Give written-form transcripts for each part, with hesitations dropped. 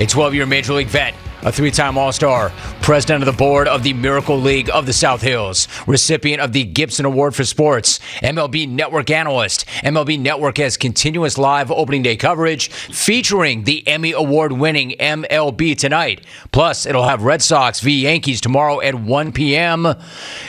a 12-year Major League vet, a 3-time All-Star, president of the board of the Miracle League of the South Hills, recipient of the Gibson Award for Sports, MLB Network analyst. MLB Network has continuous live opening day coverage featuring the Emmy Award-winning MLB Tonight. Plus, it'll have Red Sox v. Yankees tomorrow at 1 p.m.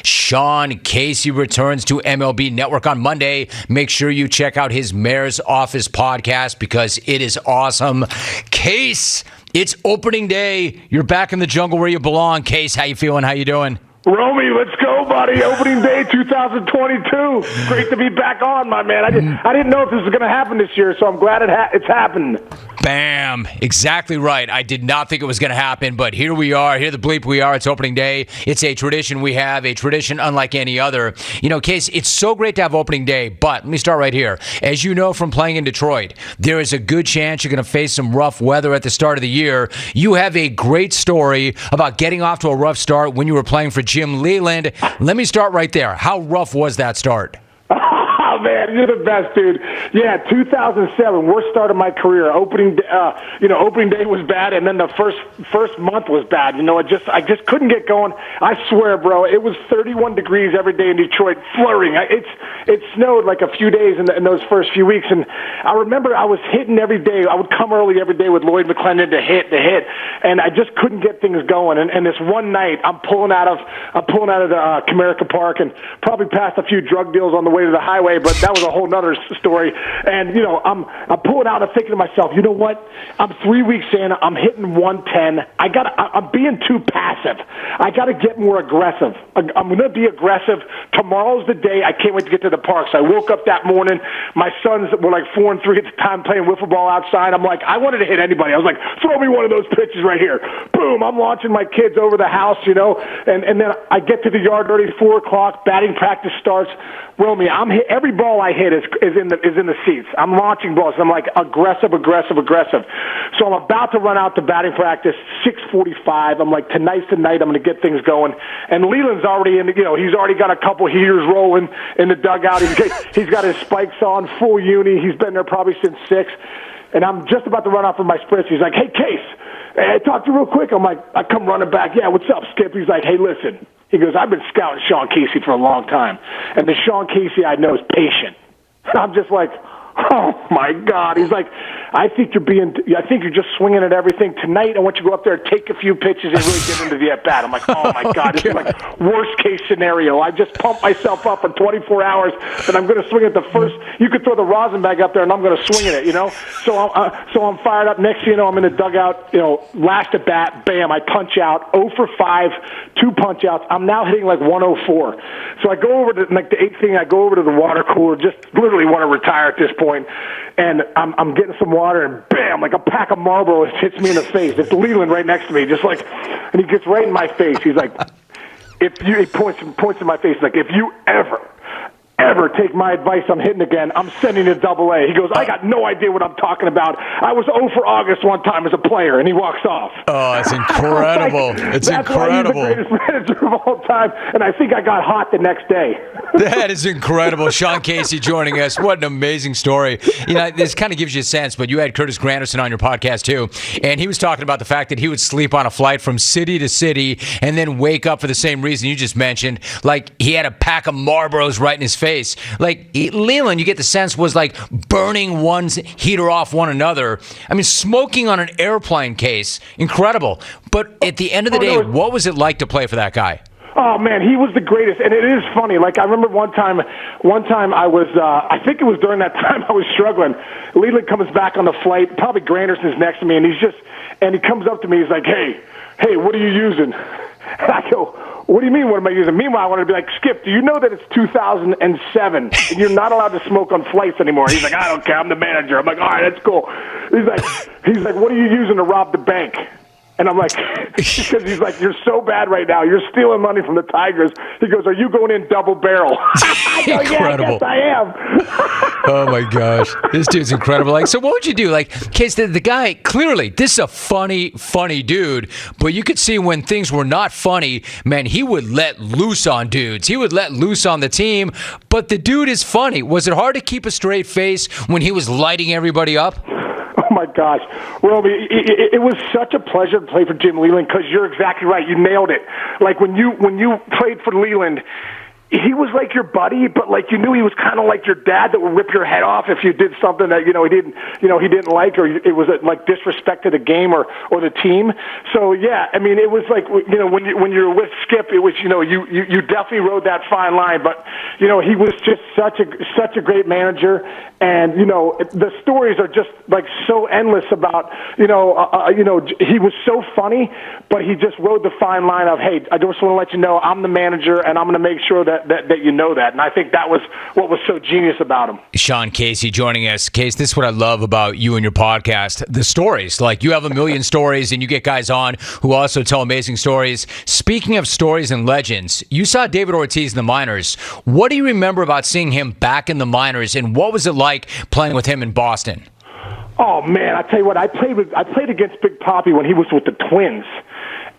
Sean Casey returns to MLB Network on Monday. Make sure you check out his Mayor's Office podcast because it is awesome. Case, it's opening day. You're back in the jungle where you belong. Case, how you feeling? How you doing? Romy, let's go, buddy. Opening day 2022. Great to be back on, my man. I didn't know if this was going to happen this year, so I'm glad it's happened. Bam. Exactly right. I did not think it was going to happen, but here we are. Here the bleep we are. It's opening day. It's a tradition we have, a tradition unlike any other. You know, Case, it's so great to have opening day, but let me start right here. As you know from playing in Detroit, there is a good chance you're going to face some rough weather at the start of the year. You have a great story about getting off to a rough start when you were playing for Jim Leyland. Let me start right there. How rough was that start? Oh, man, you're the best, dude. Yeah, 2007, worst start of my career. Opening day was bad, and then the first month was bad. You know, I just couldn't get going. I swear, bro, it was 31 degrees every day in Detroit, flurrying. It snowed like a few days in those first few weeks, and I remember I was hitting every day. I would come early every day with Lloyd McClendon to hit, and I just couldn't get things going. And this one night, I'm pulling out of the Comerica Park and probably passed a few drug deals on the way to the highway, but that was a whole nother story. And, you know, I'm pulling out and thinking to myself, you know what? I'm 3 weeks in. I'm hitting 110. I'm being too passive. I got to get more aggressive. I'm going to be aggressive. Tomorrow's the day. I can't wait to get to the park. So I woke up that morning. My sons were like 4 and 3 at the time playing wiffle ball outside. I'm like, I wanted to hit anybody. I was like, throw me one of those pitches right here. Boom. I'm launching my kids over the house, you know, and then I get to the yard early, 4 o'clock. Batting practice starts. Romy, every ball I hit is in the seats. I'm launching balls. I'm like aggressive. So I'm about to run out to batting practice, 6:45. I'm like, tonight's the night. I'm going to get things going. And Leyland's already he's already got a couple heaters rolling in the dugout. He's got his spikes on, full uni. He's been there probably since 6. And I'm just about to run off for my sprints. He's like, hey, Case, I talked to you real quick. I'm like, I come running back. Yeah, what's up, Skip? He's like, hey, listen. He goes, I've been scouting Sean Casey for a long time, and the Sean Casey I know is patient. I'm just like, oh, my God. He's like, I think you're just swinging at everything. Tonight, I want you to go up there and take a few pitches and really get into the at-bat. I'm like, oh, my God. This is like worst-case scenario. I just pumped myself up for 24 hours that I'm going to swing at the first. You could throw the rosin bag up there, and I'm going to swing at it, you know? So I'm fired up. Next thing you know, I'm in the dugout, you know, last at-bat, bam, I punch out, 0 for 5, 2 punch-outs. I'm now hitting like 104. So I go over to, like the 8th inning, I go over to the water cooler, just literally want to retire at this point. And I'm getting some water, and bam, like a pack of Marlboros hits me in the face. It's Leyland right next to me, just like, and he gets right in my face. He's like, he points in my face, like, if you ever take my advice on hitting again, I'm sending you to AA. He goes, I got no idea what I'm talking about. I was 0 for August one time as a player, and he walks off. Oh, it's incredible. It's incredible. Why he's the greatest manager of all time, and I think I got hot the next day. That is incredible. Sean Casey joining us. What an amazing story. You know, this kind of gives you a sense, but you had Curtis Granderson on your podcast too, and he was talking about the fact that he would sleep on a flight from city to city and then wake up for the same reason you just mentioned. Like, he had a pack of Marlboros right in his face. Like, Leyland, you get the sense, was like burning one's heater off one another. I mean, smoking on an airplane, Case. Incredible. But at the end of the day, what was it like to play for that guy? Oh, man, he was the greatest. And it is funny. Like, I remember one time I was, I think it was during that time I was struggling. Leyland comes back on the flight. Probably Granderson's next to me. And he comes up to me. He's like, hey, what are you using? And I go, what do you mean, what am I using? Meanwhile, I wanted to be like, Skip, do you know that it's 2007 and you're not allowed to smoke on flights anymore? He's like, I don't care. I'm the manager. I'm like, all right, that's cool. He's like, what are you using to rob the bank? And I'm like, because he's like, you're so bad right now. You're stealing money from the Tigers. He goes, are you going in double barrel? I go, incredible. Yeah, I guess I am. Oh, my gosh. This dude's incredible. Like, so what would you do? Like, Case, the guy, clearly, this is a funny dude, but you could see when things were not funny, man, he would let loose on dudes. He would let loose on the team, but the dude is funny. Was it hard to keep a straight face when he was lighting everybody up? Oh my gosh. Roby, it was such a pleasure to play for Jim Leyland because you're exactly right. You nailed it. Like when you played for Leyland, he was like your buddy, but like you knew he was kind of like your dad that would rip your head off if you did something that he didn't like, or it was like disrespect to the game or the team. So yeah, I mean it was like when you're with Skip, it was you definitely rode that fine line, but he was just such a great manager, and the stories are just like so endless about he was so funny, but he just rode the fine line of, hey, I just want to let you know I'm the manager and I'm going to make sure that you know that. And I think that was what was so genius about him. Sean Casey joining us. Case, this is what I love about you and your podcast, the stories. Like, you have a million stories, and you get guys on who also tell amazing stories. Speaking of stories and legends, you saw David Ortiz in the minors. What do you remember about seeing him back in the minors, and what was it like playing with him in Boston? Oh, man, I tell you what, I played against Big Papi when he was with the Twins.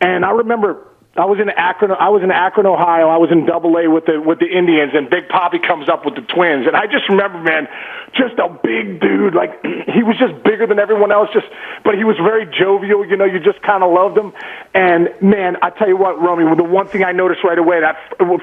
And I remember I was in Akron, Ohio. I was in Double-A with the Indians, and Big Papi comes up with the Twins. And I just remember, man, just a big dude. Like, he was just bigger than everyone else, but he was very jovial. You just kind of loved him. And, man, I tell you what, Romy, the one thing I noticed right away, that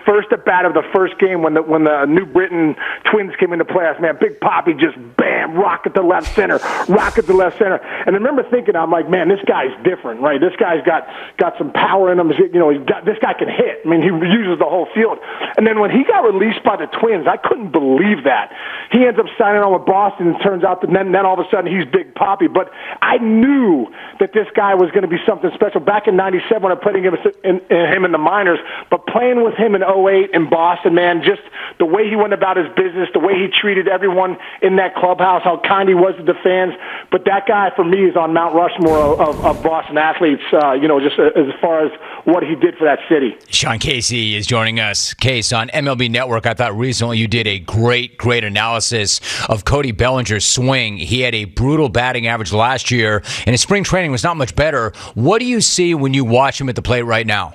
first at bat of the first game when the New Britain Twins came into playoffs, man, Big Papi just, bam, rocket to left center. And I remember thinking, I'm like, man, this guy's different, right? This guy's got some power in him. This guy can hit. I mean, he uses the whole field. And then when he got released by the Twins, I couldn't believe that. He ends up signing on with Boston, and it turns out that then all of a sudden he's Big Papi. But I knew that this guy was going to be something special. Back in '97 when I played him in the minors, but playing with him in '08 in Boston, man, just the way he went about his business, the way he treated everyone in that clubhouse, how kind he was to the fans. But that guy, for me, is on Mount Rushmore of Boston athletes, just as far as what he did for that city. Sean Casey is joining us. Case, on MLB Network, I thought recently you did a great analysis of Cody Bellinger's swing. He had a brutal batting average last year, and his spring training was not much better. What do you see when you watch him at the plate right now?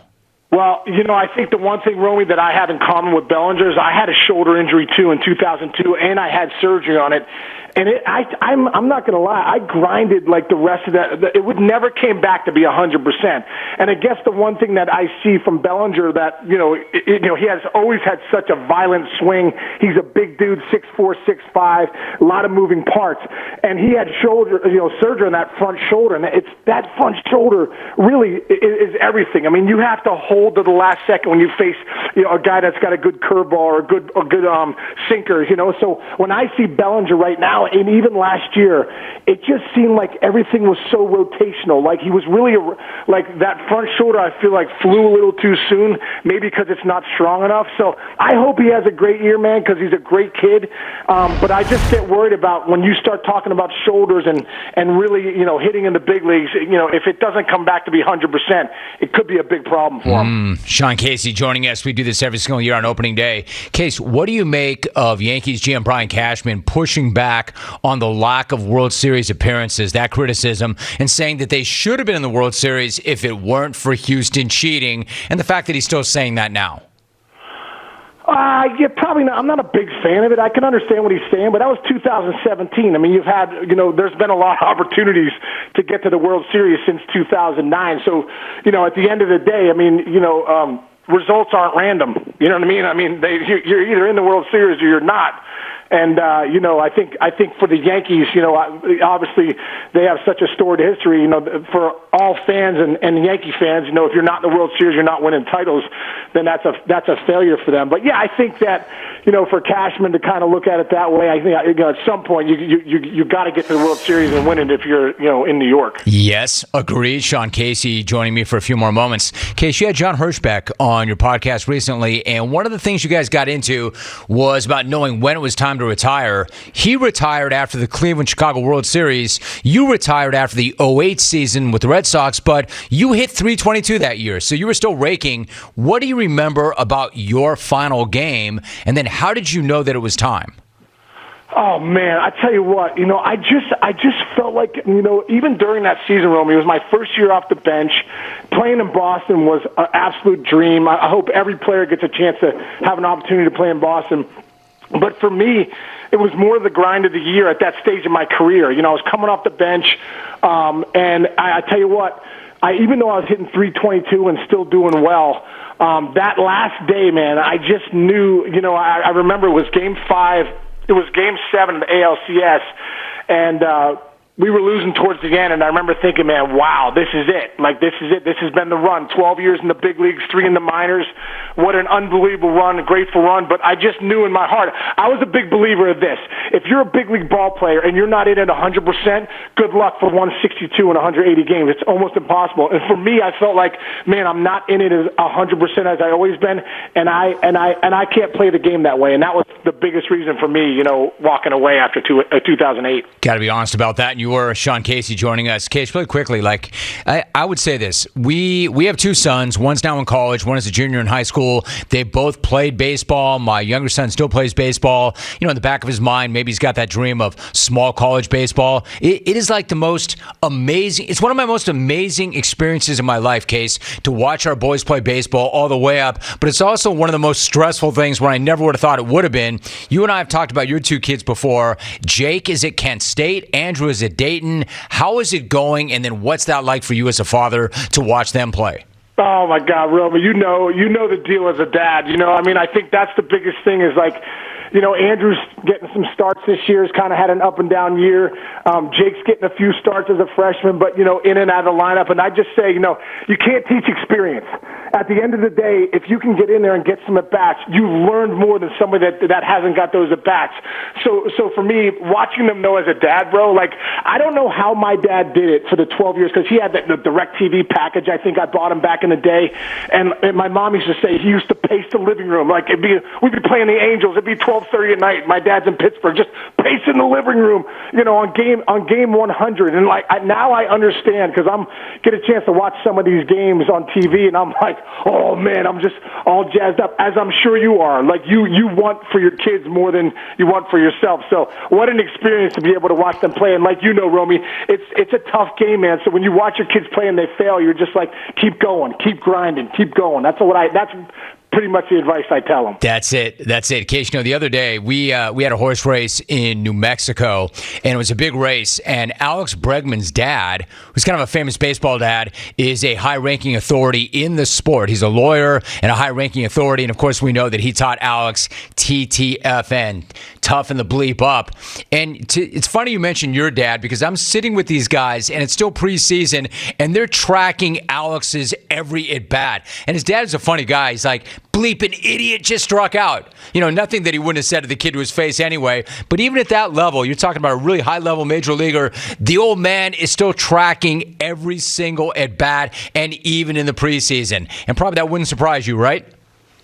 Well, I think the one thing, Romy, that I have in common with Bellinger is I had a shoulder injury, too, in 2002, and I had surgery on it. And I'm not going to lie, I grinded like the rest of that. It would never came back to be 100%. And I guess the one thing that I see from Bellinger that, he has always had such a violent swing. He's a big dude, 6'4", 6'5", a lot of moving parts. And he had surgery on that front shoulder. And that front shoulder really is everything. I mean, you have to hold to the last second when you face, a guy that's got a good curveball or a good sinker, So when I see Bellinger right now, and even last year, it just seemed like everything was so rotational. Like he was really like that front shoulder, I feel like flew a little too soon, maybe because it's not strong enough. So I hope he has a great year, man, because he's a great kid. But I just get worried about when you start talking about shoulders and really, hitting in the big leagues, if it doesn't come back to be 100%, it could be a big problem for him. Sean Casey joining us. We do this every single year on opening day. Case, what do you make of Yankees GM Brian Cashman pushing back on the lack of World Series appearances, that criticism, and saying that they should have been in the World Series if it weren't for Houston cheating, and the fact that he's still saying that now? Yeah, probably not. I'm not a big fan of it. I can understand what he's saying, but that was 2017. I mean, you've had, there's been a lot of opportunities to get to the World Series since 2009. So, at the end of the day, I mean, results aren't random. You know what I mean? I mean, you're either in the World Series or you're not. And, I think for the Yankees, obviously they have such a storied history, for all fans and Yankee fans, if you're not in the World Series, you're not winning titles, then that's a failure for them. But yeah, I think that, for Cashman to kind of look at it that way, I think, at some point you got to get to the World Series and win it if you're, in New York. Yes, agreed. Sean Casey joining me for a few more moments. Case, you had John Hirschbeck on your podcast recently, and one of the things you guys got into was about knowing when it was time to retire. He retired after the Cleveland-Chicago World Series. You retired after the '08 season with the Red Sox, but you hit .322 that year, so you were still raking. What do you remember about your final game, and then how did you know that it was time? Oh, man, I tell you what, I just felt like, even during that season, Romy, it was my first year off the bench. Playing in Boston was an absolute dream. I hope every player gets a chance to have an opportunity to play in Boston. But for me, it was more the grind of the year at that stage of my career. You know, I was coming off the bench, and I tell you what, even though I was hitting 322 and still doing well, that last day, man, I just knew, you know, I remember it was Game 5, it was Game 7 of the ALCS, and we were losing towards the end, and I remember thinking, man, wow, this is it. Like, this is it. This has been the run. 12 years in the big leagues, 3 in the minors. What an unbelievable run, a grateful run. But I just knew in my heart, I was a big believer of this. If you're a big league ball player and you're not in it 100%, good luck for 162 and 180 games. It's almost impossible. And for me, I felt like, man, I'm not in it as 100% as I always been, and I can't play the game that way. And that was the biggest reason for me, you know, walking away after 2008. Got to be honest about that. And you were Sean Casey joining us. Casey, really quickly, like I would say this: we have 2 sons. One's now in college. One is a junior in high school. They both played baseball. My younger son still plays baseball. You know, in the back of his mind, maybe he's got that dream of small college baseball. It is like the most amazing. It's one of my most amazing experiences in my life, Case, to watch our boys play baseball all the way up. But it's also one of the most stressful things where I never would have thought it would have been. You and I have talked about your 2 kids before. Jake is at Kent State. Andrew is at Dayton. How is it going, and then what's that like for you as a father to watch them play? Oh, my God, Roman, you know the deal as a dad. You know, I mean, I think that's the biggest thing is, like, you know, Andrew's getting some starts this year. He's kind of had an up and down year. Jake's getting a few starts as a freshman, but, you know, in and out of the lineup. And I just say, you know, you can't teach experience. At the end of the day, if you can get in there and get some at-bats, you've learned more than somebody that hasn't got those at-bats. So for me, watching them know as a dad, bro, like, I don't know how my dad did it for the 12 years, because he had the DirecTV package. I think I bought him back in the day. And my mom used to say he used to pace the living room. Like, we'd be playing the Angels. It'd be 12:30 at night. My dad's in Pittsburgh, just pacing the living room, you know, on game 100. And like now I understand, because I'm get a chance to watch some of these games on TV, and I'm like, oh man, I'm just all jazzed up, as I'm sure you are. Like you want for your kids more than you want for yourself. So what an experience to be able to watch them play. And like, you know, Romy, it's a tough game, man. So when you watch your kids play and they fail, you're just like, keep going, keep grinding, keep going. That's pretty much the advice I tell them. That's it. Case, you know, the other day we had a horse race in New Mexico, and it was a big race. And Alex Bregman's dad, who's kind of a famous baseball dad, is a high-ranking authority in the sport. He's a lawyer and a high-ranking authority. And of course, we know that he taught Alex TTFN, toughen the bleep up. And it's funny you mentioned your dad, because I'm sitting with these guys, and it's still preseason, and they're tracking Alex's every at bat. And his dad is a funny guy. He's like, bleep, an idiot just struck out. You know, nothing that he wouldn't have said to the kid to his face anyway. But even at that level, you're talking about a really high-level major leaguer, the old man is still tracking every single at-bat, and even in the preseason. And probably that wouldn't surprise you, right?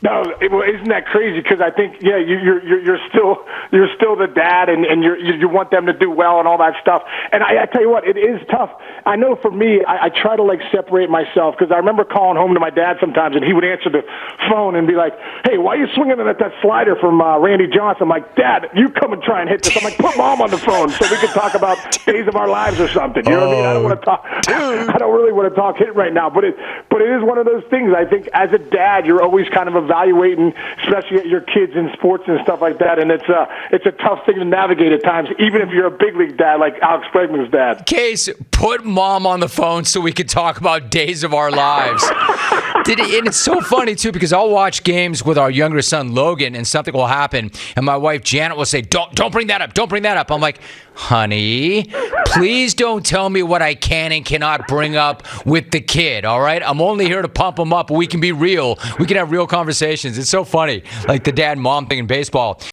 No, isn't that crazy? Because I think, yeah, you're still the dad, and you want them to do well and all that stuff. And I tell you what, it is tough. I know for me, I try to like separate myself, because I remember calling home to my dad sometimes, and he would answer the phone and be like, "Hey, why are you swinging at that slider from Randy Johnson?" I'm like, "Dad, you come and try and hit this." I'm like, "Put Mom on the phone so we can talk about days of our lives or something." You know what I mean? I don't want to talk. I don't really want to talk hit right now, but it is one of those things. I think as a dad, you're always kind of evaluating, especially your kids in sports and stuff like that, and it's a tough thing to navigate at times, even if you're a big league dad like Alex Bregman's dad. Case, put Mom on the phone so we could talk about days of our lives. And it's so funny, too, because I'll watch games with our younger son, Logan, and something will happen, and my wife, Janet, will say, don't bring that up, don't bring that up. I'm like, honey, please don't tell me what I can and cannot bring up with the kid, all right? I'm only here to pump him up. We can be real. We can have real conversations. It's so funny, like the dad-mom thing in baseball.